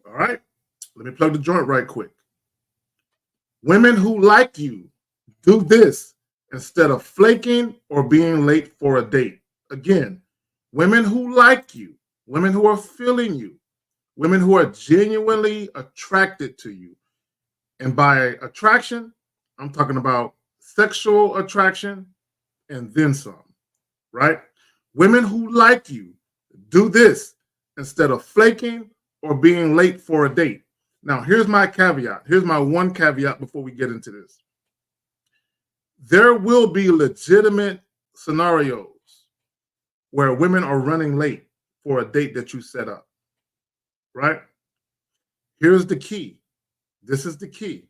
All right. Let me plug the joint right quick. Women who like you do this instead of flaking or being late for a date. Again, women who like you, women who are feeling you, women who are genuinely attracted to you. And by attraction, I'm talking about sexual attraction and then some, right? Women who like you do this instead of flaking or being late for a date. Now, here's my caveat. Here's my one caveat before we get into this. There will be legitimate scenarios where women are running late for a date that you set up, right? Here's the key. This is the key.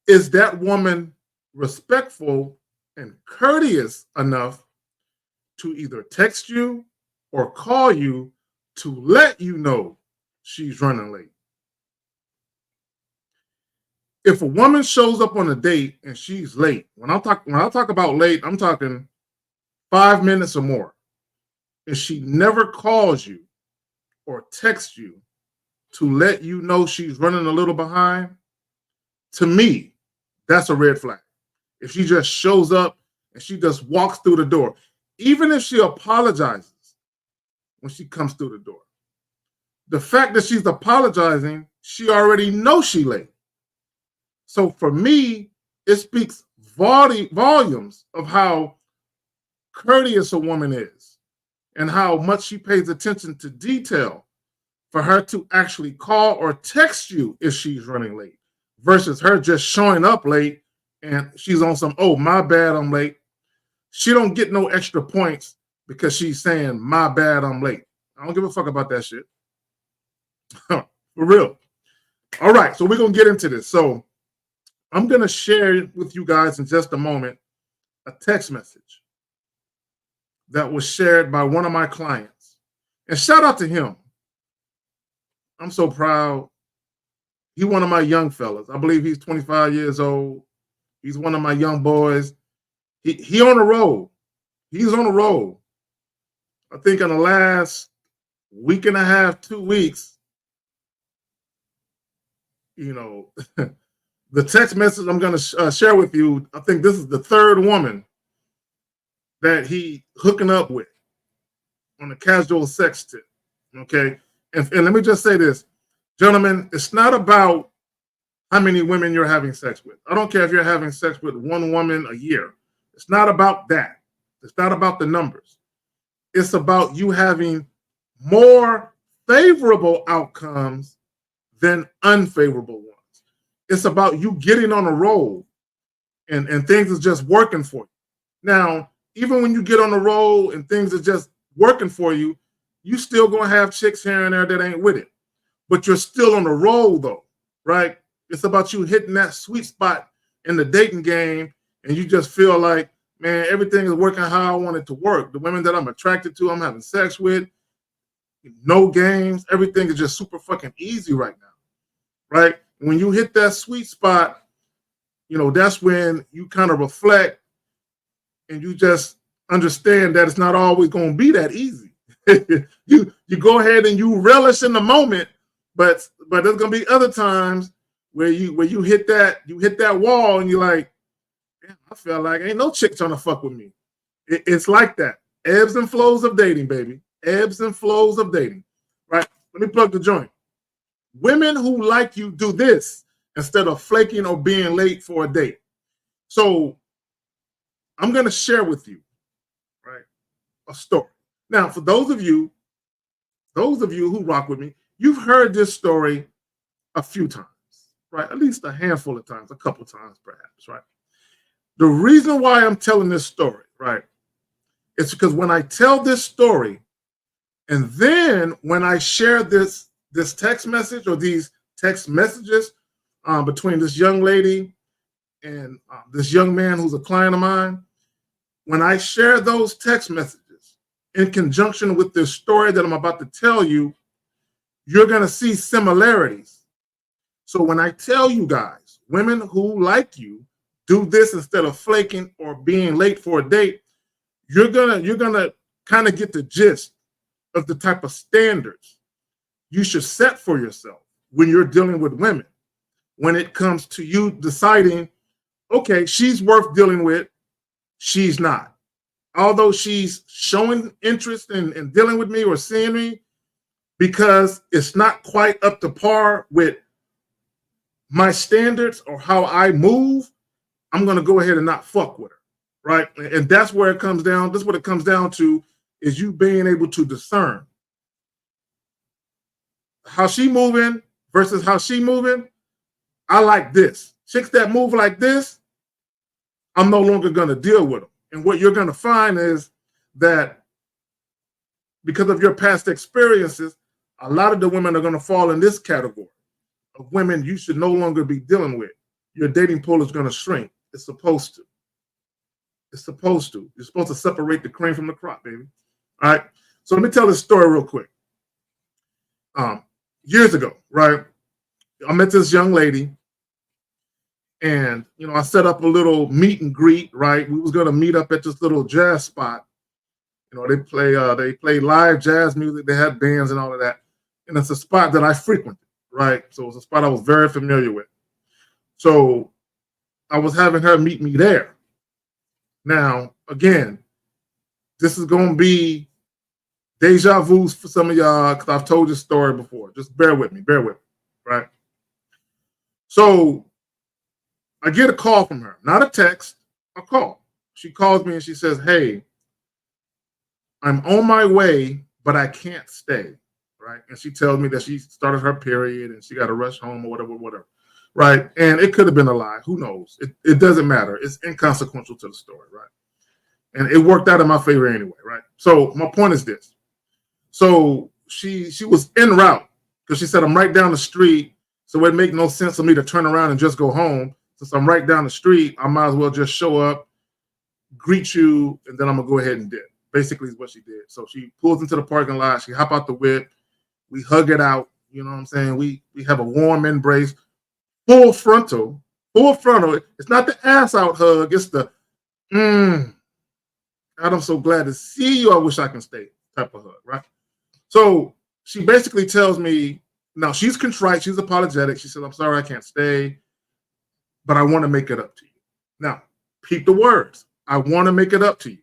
Is that woman respectful and courteous enough to either text you or call you to let you know she's running late? If a woman shows up on a date and she's late, when I talk about late, I'm talking 5 minutes or more, and she never calls you or texts you to let you know she's running a little behind, to me, that's a red flag. If she just shows up and she just walks through the door, even if she apologizes when she comes through the door, the fact that she's apologizing, she already knows she's late. So for me, it speaks volumes of how courteous a woman is and how much she pays attention to detail for her to actually call or text you if she's running late versus her just showing up late and she's on some, oh, my bad, I'm late. She don't get no extra points because she's saying, my bad, I'm late. I don't give a fuck about that shit. For real. All right, so we're going to get into this. So I'm going to share with you guys in just a moment a text message that was shared by one of my clients. And shout out to him. I'm so proud. He's one of my young fellas. I believe he's 25 years old. He's one of my young boys. He on a roll. He's on a roll. I think in the last week and a half, 2 weeks, you know, the text message I'm going to share with you, I think this is the third woman that he hooking up with on a casual sex tip, okay? And let me just say this, gentlemen, it's not about how many women you're having sex with. I don't care if you're having sex with one woman a year. It's not about that. It's not about the numbers. It's about you having more favorable outcomes than unfavorable ones. It's about you getting on a roll and things is just working for you. Now, even when you get on a roll and things are just working for you, you still gonna have chicks here and there that ain't with it. But you're still on the roll though, right? It's about you hitting that sweet spot in the dating game and you just feel like, man, everything is working how I want it to work. The women that I'm attracted to, I'm having sex with, no games, everything is just super fucking easy right now, right? When you hit that sweet spot, you know, that's when you kind of reflect and you just understand that it's not always going to be that easy. you go ahead and you relish in the moment, but there's going to be other times where you hit that wall and you're like, damn, I feel like ain't no chick trying to fuck with me. It's like that. Ebbs and flows of dating, baby. Ebbs and flows of dating. Right? Let me plug the joint. Women who like you do this instead of flaking or being late for a date. So I'm going to share with you, right, a story. Now, for those of you who rock with me, you've heard this story a few times, right? At least a handful of times, a couple of times perhaps, right? The reason why I'm telling this story, right, it's because when I tell this story and then when I share this text message or these text messages between this young lady and this young man who's a client of mine, when I share those text messages in conjunction with this story that I'm about to tell you, you're going to see similarities. So when I tell you guys, women who like you do this instead of flaking or being late for a date, you're gonna kind of get the gist of the type of standards you should set for yourself when you're dealing with women, when it comes to you deciding, okay, she's worth dealing with, she's not. Although she's showing interest in dealing with me or seeing me, because it's not quite up to par with my standards or how I move, I'm going to go ahead and not fuck with her, right? And that's where it comes down. That's what it comes down to, is you being able to discern how she moving versus how she moving. I like this. Chicks that move like this, I'm no longer going to deal with them. And what you're going to find is that because of your past experiences, a lot of the women are going to fall in this category of women you should no longer be dealing with. Your dating pool is going to shrink. It's supposed to. It's supposed to. You're supposed to separate the cream from the crop, baby. All right. So let me tell this story real quick. Years ago, right, I met this young lady, and I set up a little meet and greet. Right, we was going to meet up at this little jazz spot. They play live jazz music. They had bands and all of that, and it's a spot that I frequented. Right, so it was a spot I was very familiar with. So I was having her meet me there. Now, again, this is going to be deja vu for some of y'all, because I've told this story before. Just bear with me, right? So I get a call from her, not a text, a call. She calls me and she says, hey, I'm on my way, but I can't stay, right? And she tells me that she started her period and she got to rush home or whatever, right? And it could have been a lie. Who knows? It doesn't matter. It's inconsequential to the story, right? And it worked out in my favor anyway, right? So my point is this. So she was en route because she said, I'm right down the street, so it'd make no sense for me to turn around and just go home. Since I'm right down the street, I might as well just show up, greet you, and then I'm going to go ahead and dip. Basically is what she did. So she pulls into the parking lot. She hop out the whip. We hug it out. You know what I'm saying? We have a warm embrace. Full frontal. It's not the ass out hug. It's the, God, I'm so glad to see you. I wish I can stay type of hug, right? So she basically tells me, now she's contrite. She's apologetic. She said, I'm sorry I can't stay, but I want to make it up to you. Now, peep the words. I want to make it up to you.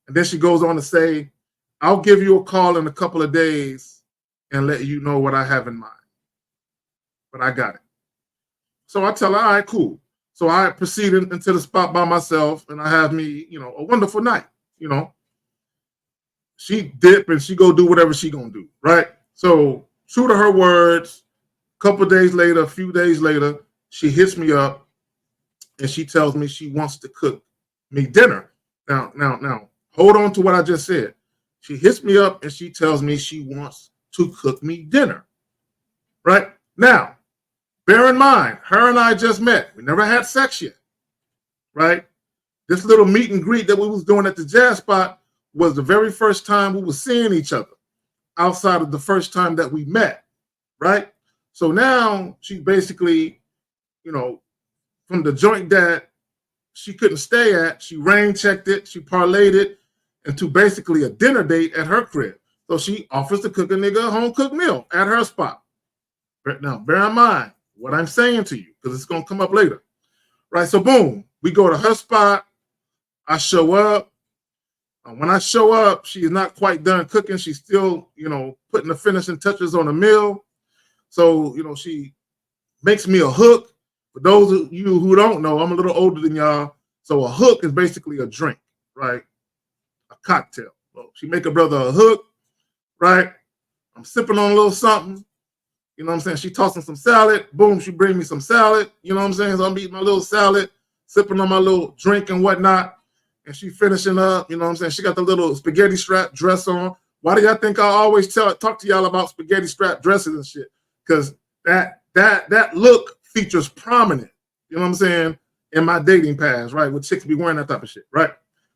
And then she goes on to say, I'll give you a call in a couple of days and let you know what I have in mind. But I got it. So I tell her, all right, cool. So I proceed into the spot by myself, and I have me, a wonderful night. She dip and she go do whatever she gonna do, right? So true to her words, a few days later, she hits me up and she tells me she wants to cook me dinner. Now, hold on to what I just said. She hits me up and she tells me she wants to cook me dinner, right? Now, bear in mind, her and I just met. We never had sex yet, right? This little meet and greet that we was doing at the jazz spot was the very first time we were seeing each other outside of the first time that we met, right? So now she basically, from the joint that she couldn't stay at, she rain checked it, she parlayed it into basically a dinner date at her crib. So she offers to cook a nigga a home-cooked meal at her spot. Now, bear in mind what I'm saying to you, because it's going to come up later, right? So boom, we go to her spot. I show up. When I show up, she is not quite done cooking. She's still, putting the finishing touches on the meal. So, she makes me a hook. For those of you who don't know, I'm a little older than y'all. So a hook is basically a drink, right? A cocktail. So she make a brother a hook, right? I'm sipping on a little something. You know what I'm saying? She tossing some salad. Boom, she bring me some salad. You know what I'm saying? So I'm eating my little salad, sipping on my little drink and whatnot. And she finishing up, you know what I'm saying? She got the little spaghetti strap dress on. Why do y'all think I always talk to y'all about spaghetti strap dresses and shit? Because that look features prominent, you know what I'm saying, in my dating past, right? With chicks be wearing that type of shit, right?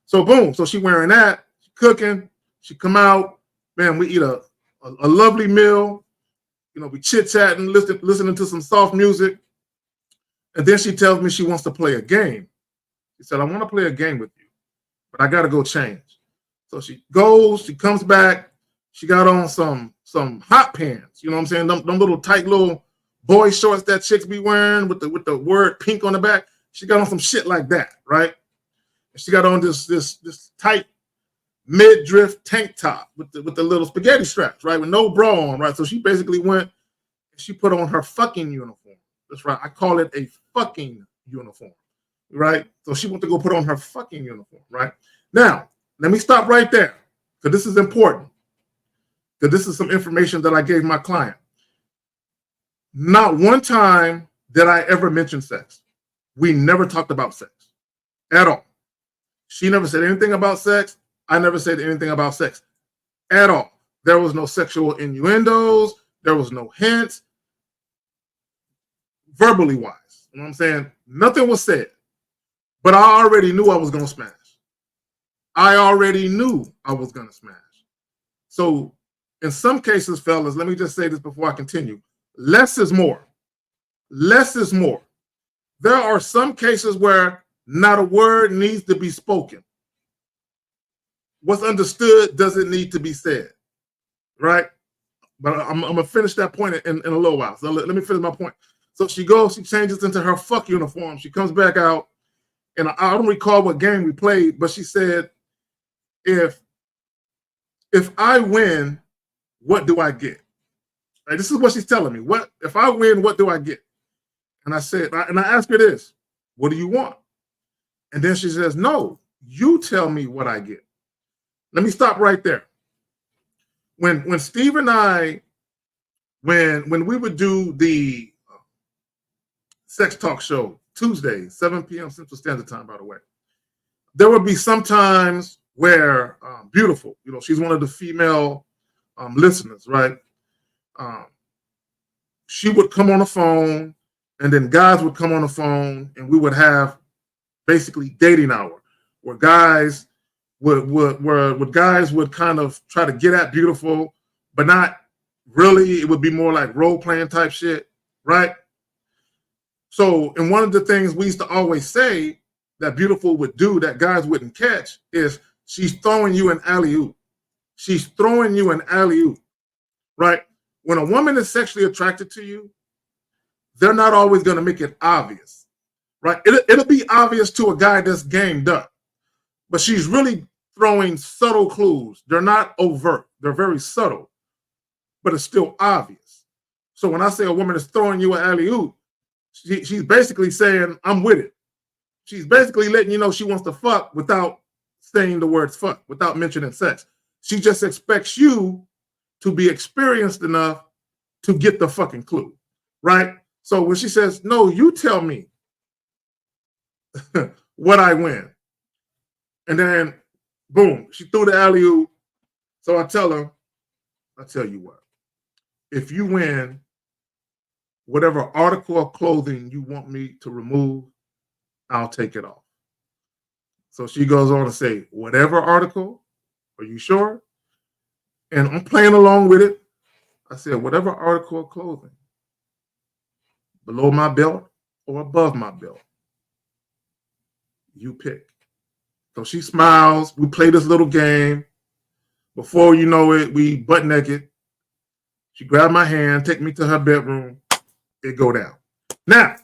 So boom, so she wearing that, she cooking, she come out, man, we eat a lovely meal, we chit-chatting, listening to some soft music. And then she tells me she wants to play a game. She said, I want to play a game with you, but I got to go change. So she goes, she comes back, She got on some hot pants. You know what I'm saying? Them little tight little boy shorts that chicks be wearing with the word pink on the back. She got on some shit like that, right? And she got on this tight mid-drift tank top with the little spaghetti straps, right? With no bra on, right? So she basically went and she put on her fucking uniform. That's right. I call it a fucking uniform, right? So she went to go put on her fucking uniform, right? Now, let me stop right there because this is important. Because this is some information that I gave my client. Not one time did I ever mention sex. We never talked about sex at all. She never said anything about sex. I never said anything about sex at all. There was no sexual innuendos. There was no hints, verbally wise. You know what I'm saying? Nothing was said. But I already knew I was going to smash. I already knew I was going to smash. So in some cases, fellas, let me just say this before I continue. Less is more. Less is more. There are some cases where not a word needs to be spoken. What's understood doesn't need to be said, right? But I'm going to finish that point in a little while. So let me finish my point. So she goes, she changes into her fuck uniform. She comes back out, and I don't recall what game we played, but she said, if I win, what do I get? Right, this is what she's telling me. What if I win, what do I get? And I said, and I asked her this, what do you want? And then she says, no, you tell me what I get. Let me stop right there. When Steve and I, when we would do the sex talk show Tuesday, 7 p.m. Central Standard Time, by the way, there would be some times where Beautiful, you know, she's one of the female listeners, right? She would come on the phone, and then guys would come on the phone, and we would have basically dating hour, where guys would kind of try to get at Beautiful, but not really. It would be more like role playing type shit, right? So, and one of the things we used to always say that Beautiful would do that guys wouldn't catch is she's throwing you an alley-oop. She's throwing you an alley-oop, right? When a woman is sexually attracted to you, they're not always going to make it obvious, right? It'll be obvious to a guy that's gamed up, but she's really throwing subtle clues. They're not overt. They're very subtle, but it's still obvious. So when I say a woman is throwing you an alley-oop, she's basically saying, I'm with it. She's basically letting you know she wants to fuck without saying the words fuck, without mentioning sex. She just expects you to be experienced enough to get the fucking clue, right? So when she says, no, you tell me what I win. And then, boom, she threw the alley-oop. So I tell her, I tell you what, if you win, whatever article of clothing you want me to remove, I'll take it off. So she goes on to say, whatever article, are you sure? And I'm playing along with it. I said, whatever article of clothing, below my belt or above my belt, you pick. So she smiles. We play this little game. Before you know it, we butt naked. She grabbed my hand, take me to her bedroom. It go down. Now,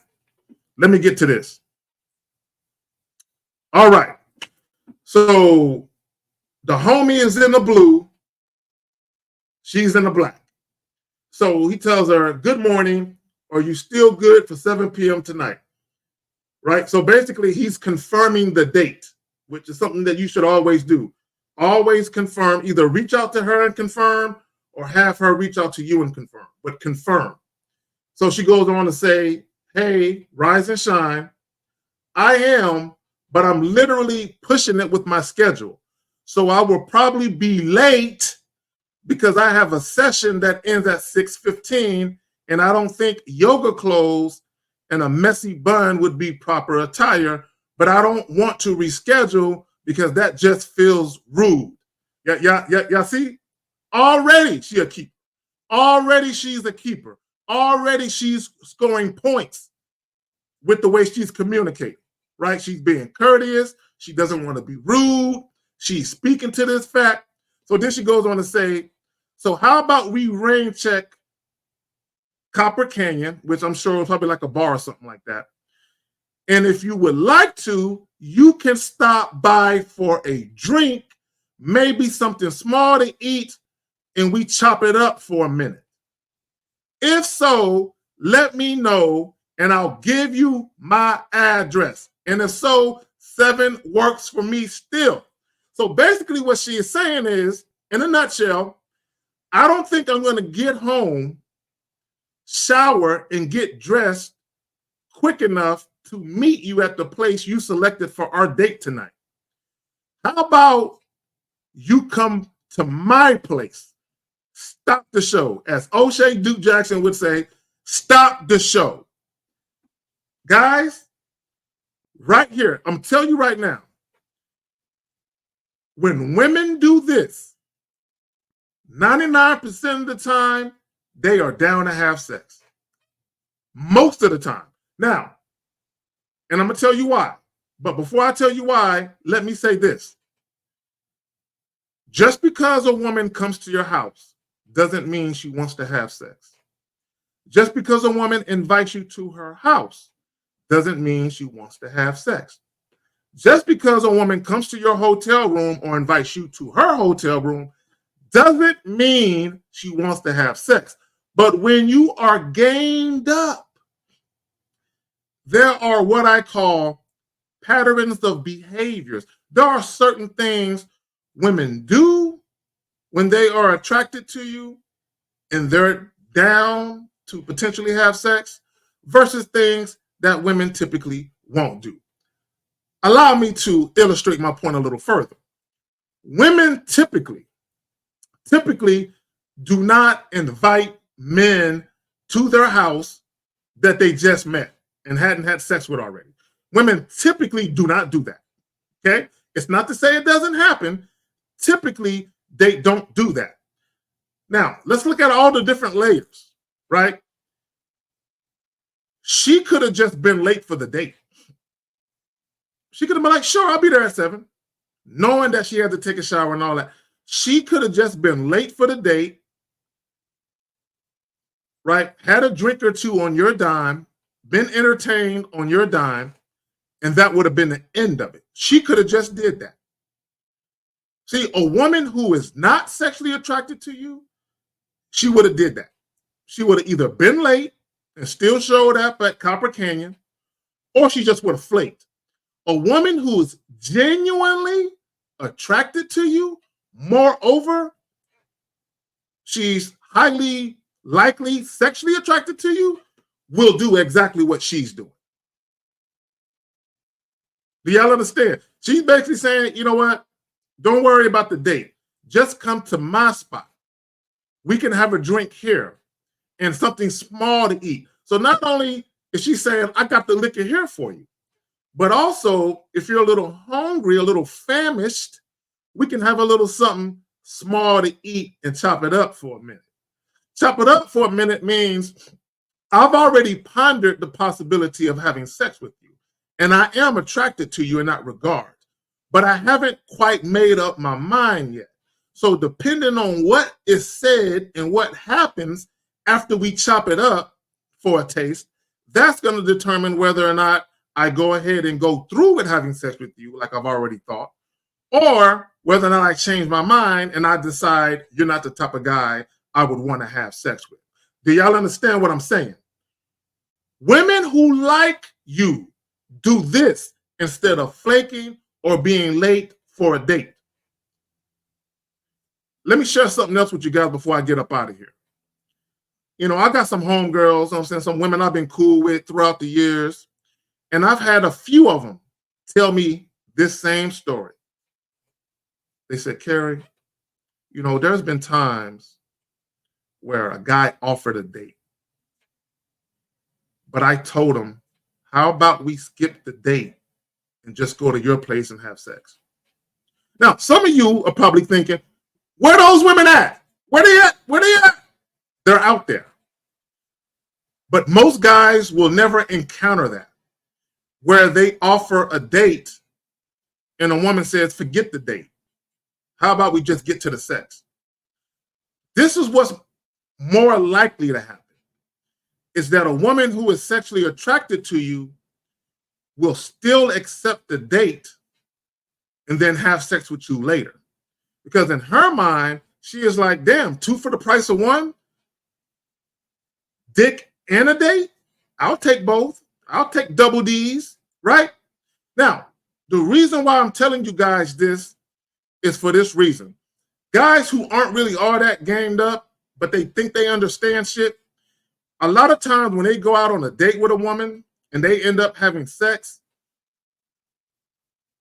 let me get to this. All right. So the homie is in the blue. She's in the black. So he tells her, good morning. Are you still good for 7 p.m. tonight? Right? So basically, he's confirming the date, which is something that you should always do. Always confirm. Either reach out to her and confirm or have her reach out to you and confirm. But confirm. So she goes on to say, hey, rise and shine. I am, but I'm literally pushing it with my schedule. So I will probably be late because I have a session that ends at 6:15, and I don't think yoga clothes and a messy bun would be proper attire, but I don't want to reschedule because that just feels rude. Yeah, see? Already she a keeper. Already she's a keeper. Already she's scoring points with the way she's communicating, right? She's being courteous. She doesn't want to be rude. She's speaking to this fact. So then she goes on to say, So how about we rain check Copper Canyon, which I'm sure is probably like a bar or something like that. And if you would like to, you can stop by for a drink, maybe something small to eat, and we chop it up for a minute. If so, let me know and I'll give you my address. And if so, 7 works for me still. So basically what she is saying is, in a nutshell, I don't think I'm going to get home, shower, and get dressed quick enough to meet you at the place you selected for our date tonight. How about you come to my place? Stop the show. As O'Shea Duke Jackson would say, stop the show. Guys, right here, I'm telling you right now, when women do this, 99% of the time, they are down to have sex. Most of the time. Now, and I'm going to tell you why. But before I tell you why, let me say this. Just because a woman comes to your house doesn't mean she wants to have sex. Just because a woman invites you to her house doesn't mean she wants to have sex. Just because a woman comes to your hotel room or invites you to her hotel room doesn't mean she wants to have sex. But when you are gamed up, there are what I call patterns of behaviors. There are certain things women do when they are attracted to you and they're down to potentially have sex versus things that women typically won't do. Allow me to illustrate my point a little further. Women typically do not invite men to their house that they just met and hadn't had sex with already. Women typically do not do that. Okay? It's not to say it doesn't happen. Typically, they don't do that. Now, let's look at all the different layers, right? She could have just been late for the date. She could have been like, sure, I'll be there at 7, knowing that she had to take a shower and all that. She could have just been late for the date, right? Had a drink or two on your dime, been entertained on your dime, and that would have been the end of it. She could have just did that. See, a woman who is not sexually attracted to you, she would have did that. She would have either been late and still showed up at Copper Canyon, or she just would have flaked. A woman who is genuinely attracted to you, moreover, she's highly likely sexually attracted to you, will do exactly what she's doing. Do y'all understand? She's basically saying, you know what? Don't worry about the date. Just come to my spot. We can have a drink here and something small to eat. So not only is she saying, I got the liquor here for you, but also if you're a little hungry, a little famished, we can have a little something small to eat and chop it up for a minute. Chop it up for a minute means I've already pondered the possibility of having sex with you, and I am attracted to you in that regard, but I haven't quite made up my mind yet. So depending on what is said and what happens after we chop it up for a taste, that's going to determine whether or not I go ahead and go through with having sex with you like I've already thought, or whether or not I change my mind and I decide you're not the type of guy I would want to have sex with. Do y'all understand what I'm saying? Women who like you do this instead of flaking or being late for a date. Let me share something else with you guys before I get up out of here. You know, I got some homegirls, I'm saying, some women I've been cool with throughout the years, and I've had a few of them tell me this same story. They said, Carrie, you know, there's been times where a guy offered a date, but I told him, how about we skip the date and just go to your place and have sex? Now, some of you are probably thinking, where are those women at? Where they at? Where they at? They're out there. But most guys will never encounter that, where they offer a date and a woman says, forget the date. How about we just get to the sex? This is what's more likely to happen, is that a woman who is sexually attracted to you will still accept the date and then have sex with you later. Because in her mind, she is like, damn, 2 for the price of 1? Dick and a date? I'll take both. I'll take double D's, right? Now, the reason why I'm telling you guys this is for this reason. Guys who aren't really all that gamed up, but they think they understand shit, a lot of times when they go out on a date with a woman and they end up having sex,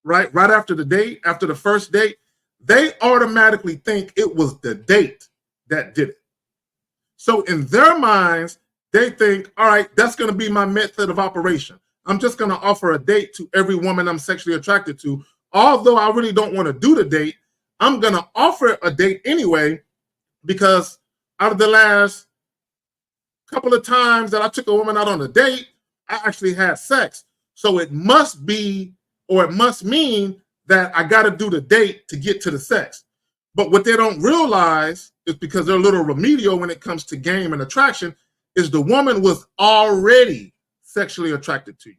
right after the date, after the first date, they automatically think it was the date that did it. So in their minds, they think, all right, that's going to be my method of operation. I'm just going to offer a date to every woman I'm sexually attracted to. Although I really don't want to do the date, I'm going to offer a date anyway, because out of the last couple of times that I took a woman out on a date, I actually had sex. So it must be, or it must mean that I got to do the date to get to the sex. But what they don't realize is, because they're a little remedial when it comes to game and attraction, is the woman was already sexually attracted to you.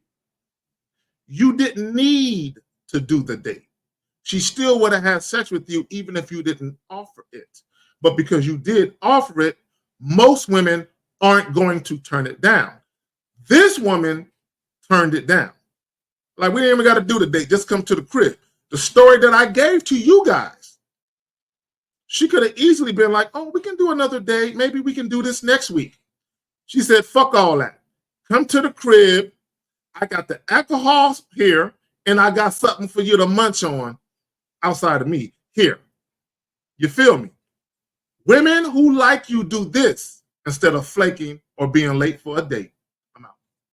You didn't need to do the date. She still would have had sex with you even if you didn't offer it. But because you did offer it, most women aren't going to turn it down. This woman turned it down. Like, we didn't even got to do the date. Just come to the crib. The story that I gave to you guys, she could have easily been like, oh, we can do another date. Maybe we can do this next week. She said, fuck all that. Come to the crib. I got the alcohol here, and I got something for you to munch on outside of me here. You feel me? Women who like you do this instead of flaking or being late for a date.